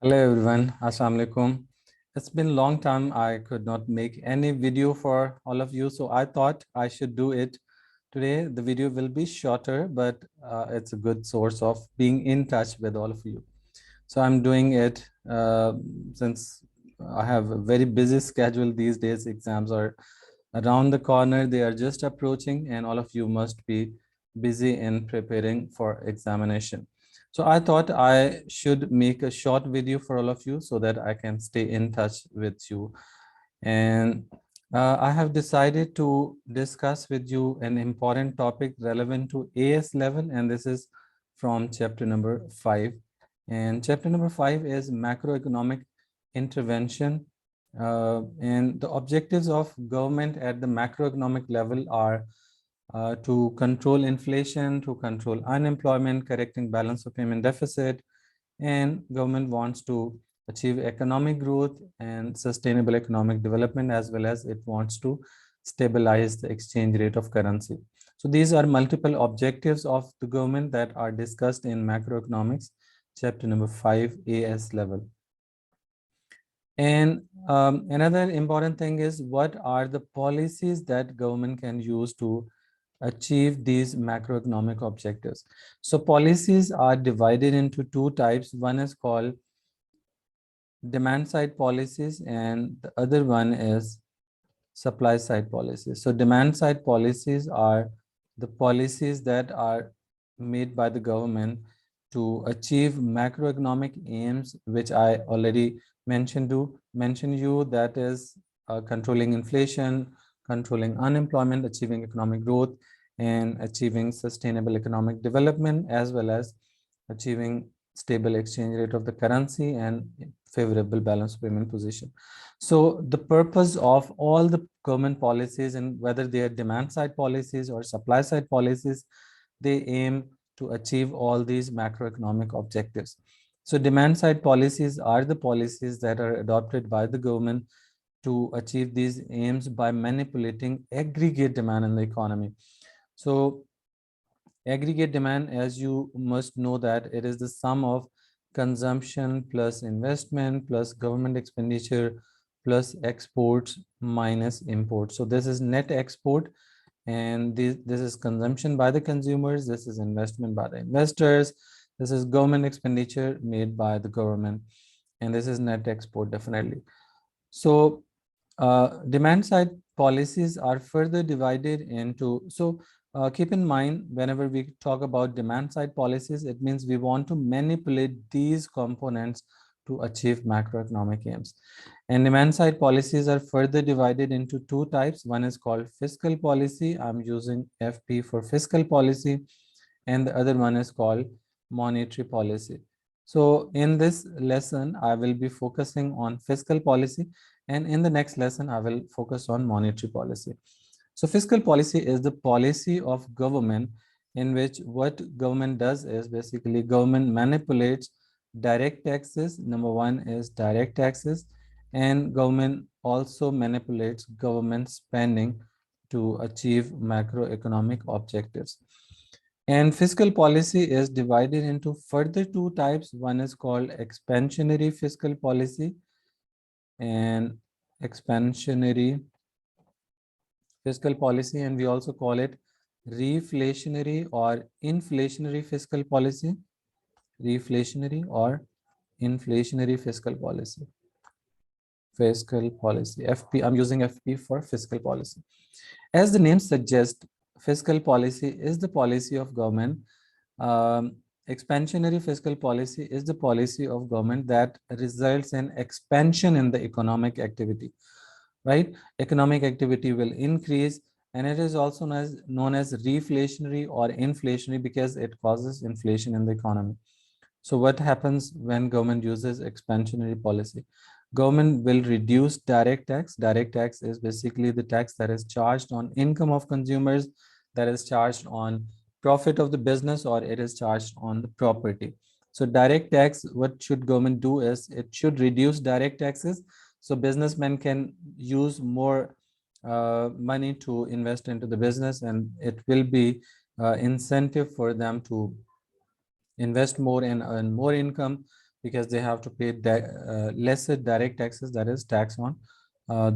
Hello everyone, Assalamu alaikum. It's been a long time I could not make any video for all of you, so I thought I should do it today. The video will be shorter, but it's a good source of being in touch with all of you. So I'm doing it since I have a very busy schedule these days. Exams are around the corner, they are just approaching, and all of you must be busy in preparing for examination. So I thought I should make a short video for all of you so that I can stay in touch with you. And I have decided to discuss with you an important topic relevant to AS level, and this is from chapter number 5. And chapter number 5 is macroeconomic intervention. And the objectives of government at the macroeconomic level are to control inflation, to control unemployment, correcting balance of payment deficit, and government wants to achieve economic growth and sustainable economic development, as well as it wants to stabilize the exchange rate of currency. So these are multiple objectives of the government that are discussed in macroeconomics, chapter number 5, AS level. And another important thing is, what are the policies that government can use to achieve these macroeconomic objectives? So policies are divided into two types. One is called demand side policies and the other one is supply side policies. So demand side policies are the policies that are made by the government to achieve macroeconomic aims, which I already mentioned you, that is controlling inflation, controlling unemployment, achieving economic growth, and achieving sustainable economic development, as well as achieving stable exchange rate of the currency and favorable balance payment position. So the purpose of all the government policies, and whether they are demand side policies or supply side policies, they aim to achieve all these macroeconomic objectives. So demand side policies are the policies that are adopted by the government to achieve these aims by manipulating aggregate demand in the economy. So aggregate demand, as you must know, that it is the sum of consumption plus investment plus government expenditure plus exports minus imports. So this is net export, and this is consumption by the consumers, this is investment by the investors, this is government expenditure made by the government, and this is net export definitely. So demand side policies are further divided into, keep in mind, whenever we talk about demand side policies, it means we want to manipulate these components to achieve macroeconomic aims. And demand side policies are further divided into two types. One is called fiscal policy. I'm using FP for fiscal policy. And the other one is called monetary policy. So in this lesson, I will be focusing on fiscal policy, and in the next lesson, I will focus on monetary policy. So fiscal policy is the policy of government in which what government does is basically government manipulates direct taxes. Number one is direct taxes, and government also manipulates government spending to achieve macroeconomic objectives. And fiscal policy is divided into further two types. One is called expansionary fiscal policy and expansionary fiscal policy, and we also call it reflationary or inflationary fiscal policy. Reflationary or inflationary fiscal policy. Fiscal policy, FP, I'm using FP for fiscal policy. As the name suggests, fiscal policy is the policy of government. Expansionary fiscal policy is the policy of government that results in expansion in the economic activity, right? Economic activity will increase, and it is also known as reflationary or inflationary because it causes inflation in the economy. So what happens when government uses expansionary policy? Government will reduce direct tax. Direct tax is basically the tax that is charged on income of consumers, that is charged on profit of the business, or it is charged on the property. So direct tax, what should government do is it should reduce direct taxes so businessmen can use more money to invest into the business, and it will be incentive for them to invest more and earn more income. because they have to pay lesser direct taxes, that is tax on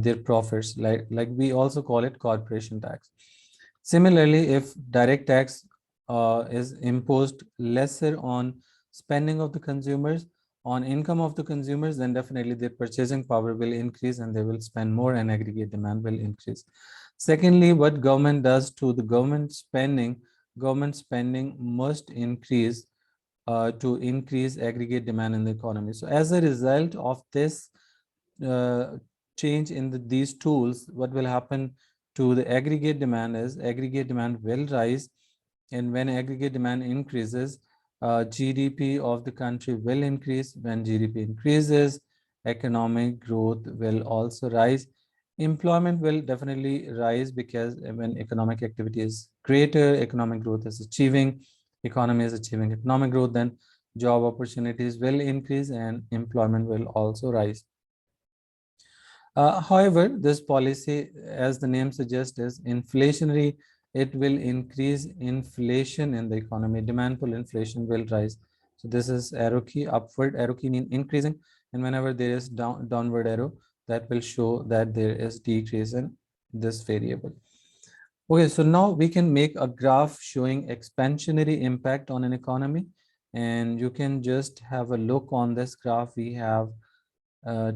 their profits, like we also call it corporation tax. Similarly, if direct tax is imposed lesser on spending of the consumers, on income of the consumers, then definitely their purchasing power will increase and they will spend more and aggregate demand will increase. Secondly, what government does to the government spending must increase to increase aggregate demand in the economy. So as a result of this uh, change in these tools, what will happen to the aggregate demand is aggregate demand will rise, and when aggregate demand increases, GDP of the country will increase. When GDP increases, economic growth will also rise. Employment will definitely rise because when economic activity is greater, economic growth is achieving, economy is achieving economic growth, then job opportunities will increase and employment will also rise. However, this policy, as the name suggests, is inflationary. It will increase inflation in the economy. Demand pull inflation will rise. So this is arrow key. Upward arrow key mean increasing, and whenever there is downward arrow, that will show that there is decrease in this variable. Okay, so now we can make a graph showing expansionary impact on an economy, and you can just have a look on this graph. We have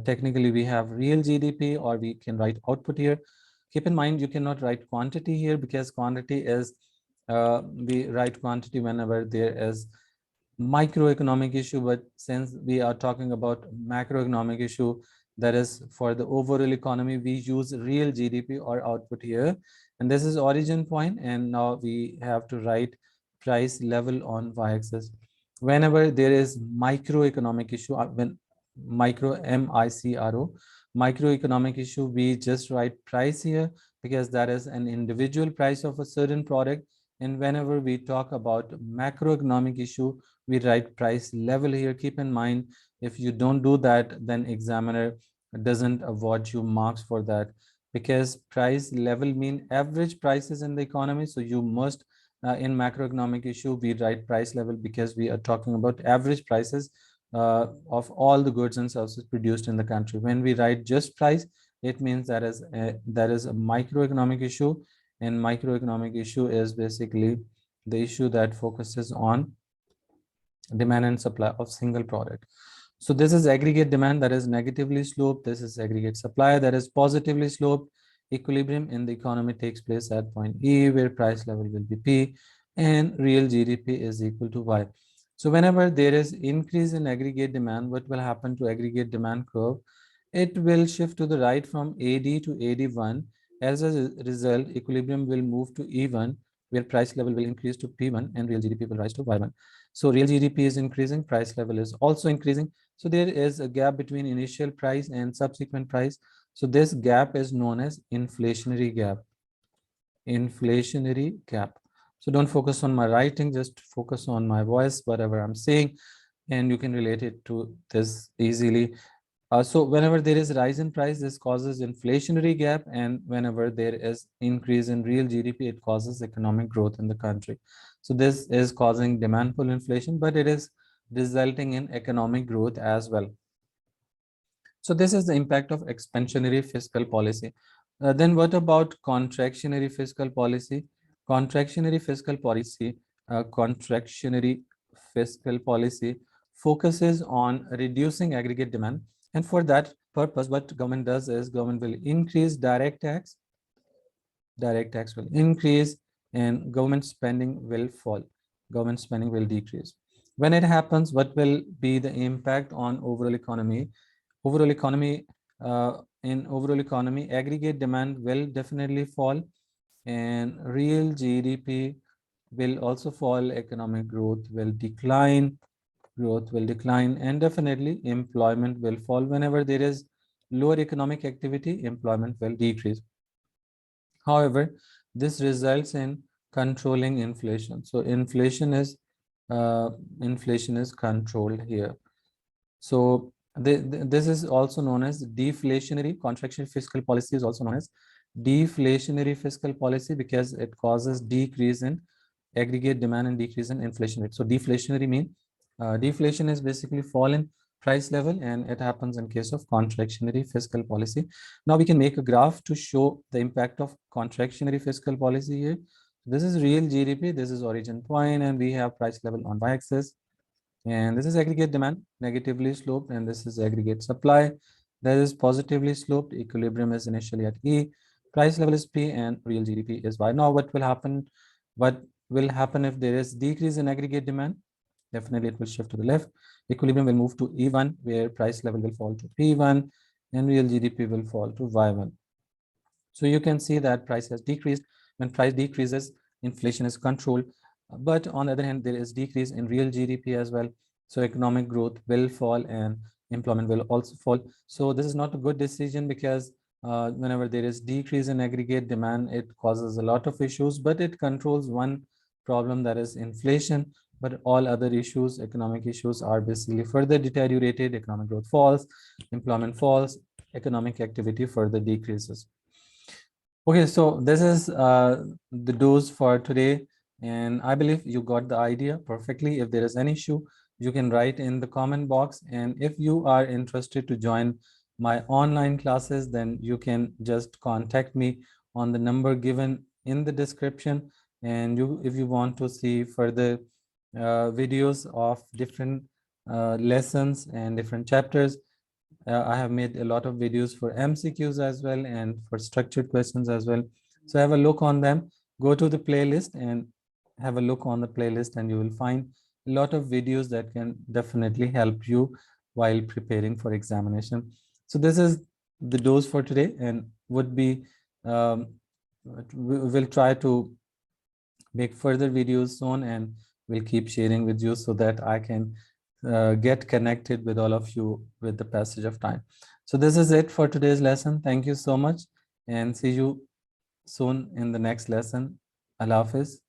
technically we have real GDP, or we can write output here. Keep in mind, you cannot write quantity here because quantity is, we write quantity whenever there is microeconomic issue, but since we are talking about macroeconomic issue, that is for the overall economy, we use real GDP or output here, and this is origin point, and now we have to write price level on y-axis. Whenever there is microeconomic issue, when microeconomic issue, we just write price here because that is an individual price of a certain product, and whenever we talk about macroeconomic issue, we write price level here. Keep in mind, if you don't do that, then examiner doesn't award you marks for that, because price level mean average prices in the economy. So you must, in macroeconomic issue, we write price level because we are talking about average prices of all the goods and services produced in the country. When we write just price, it means that is a microeconomic issue, and microeconomic issue is basically the issue that focuses on demand and supply of single product. So this is aggregate demand that is negatively sloped. This is aggregate supply that is positively sloped. Equilibrium in the economy takes place at point E, where price level will be P and real GDP is equal to Y. So whenever there is increase in aggregate demand, what will happen to aggregate demand curve? It will shift to the right from AD to AD1. As a result, equilibrium will move to E1, where price level will increase to P1 and real GDP will rise to Y1. So real GDP is increasing, price level is also increasing. So there is a gap between initial price and subsequent price. So this gap is known as inflationary gap. Inflationary gap. So don't focus on my writing, just focus on my voice, whatever I'm saying, and you can relate it to this easily. So whenever there is rise in price, this causes inflationary gap, and whenever there is increase in real GDP, it causes economic growth in the country. So this is causing demand pull inflation, but it is resulting in economic growth as well. So this is the impact of expansionary fiscal policy. Then what about contractionary fiscal policy? Contractionary fiscal policy, contractionary fiscal policy focuses on reducing aggregate demand, and for that purpose, what government does is government will increase direct tax will increase, and government spending will fall, government spending will decrease. When it happens, what will be the impact on overall economy? Overall economy, in overall economy, aggregate demand will definitely fall, and real GDP will also fall, economic growth will decline, and definitely employment will fall. Whenever there is lower economic activity, employment will decrease. However, this results in controlling inflation. So inflation is controlled here. So this is also known as deflationary. Contractionary fiscal policy is also known as deflationary fiscal policy because it causes decrease in aggregate demand and decrease in inflation rate. So deflationary mean Deflation is basically fall in price level, and it happens in case of contractionary fiscal policy. Now we can make a graph to show the impact of contractionary fiscal policy here. This is real GDP, this is origin point, and we have price level on y-axis. And this is aggregate demand, negatively sloped, and this is aggregate supply, that is positively sloped. Equilibrium is initially at E, price level is P, and real GDP is Y. Now, what will happen? What will happen if there is decrease in aggregate demand? Definitely, it will shift to the left. Equilibrium will move to E1, where price level will fall to P1, and real GDP will fall to Y1. So you can see that price has decreased. When price decreases, inflation is controlled. But on the other hand, there is decrease in real GDP as well. So economic growth will fall and employment will also fall. So this is not a good decision, because whenever there is decrease in aggregate demand, it causes a lot of issues, but it controls one problem, that is inflation. But all other issues, economic issues, are basically further deteriorated. Economic growth falls, employment falls, economic activity further decreases. Okay, so this is the dose for today, and I believe you got the idea perfectly. If there is any issue, you can write in the comment box, and if you are interested to join my online classes, then you can just contact me on the number given in the description. And if you want to see further videos of different lessons and different chapters, I have made a lot of videos for MCQs as well and for structured questions as well. So have a look on them. Go to the playlist and have a look on the playlist, and you will find a lot of videos that can definitely help you while preparing for examination. So this is the dose for today, and would be we will try to make further videos soon, and we'll keep sharing with you so that I can get connected with all of you with the passage of time. So this is it for today's lesson. Thank you so much, and see you soon in the next lesson. Allah Hafiz.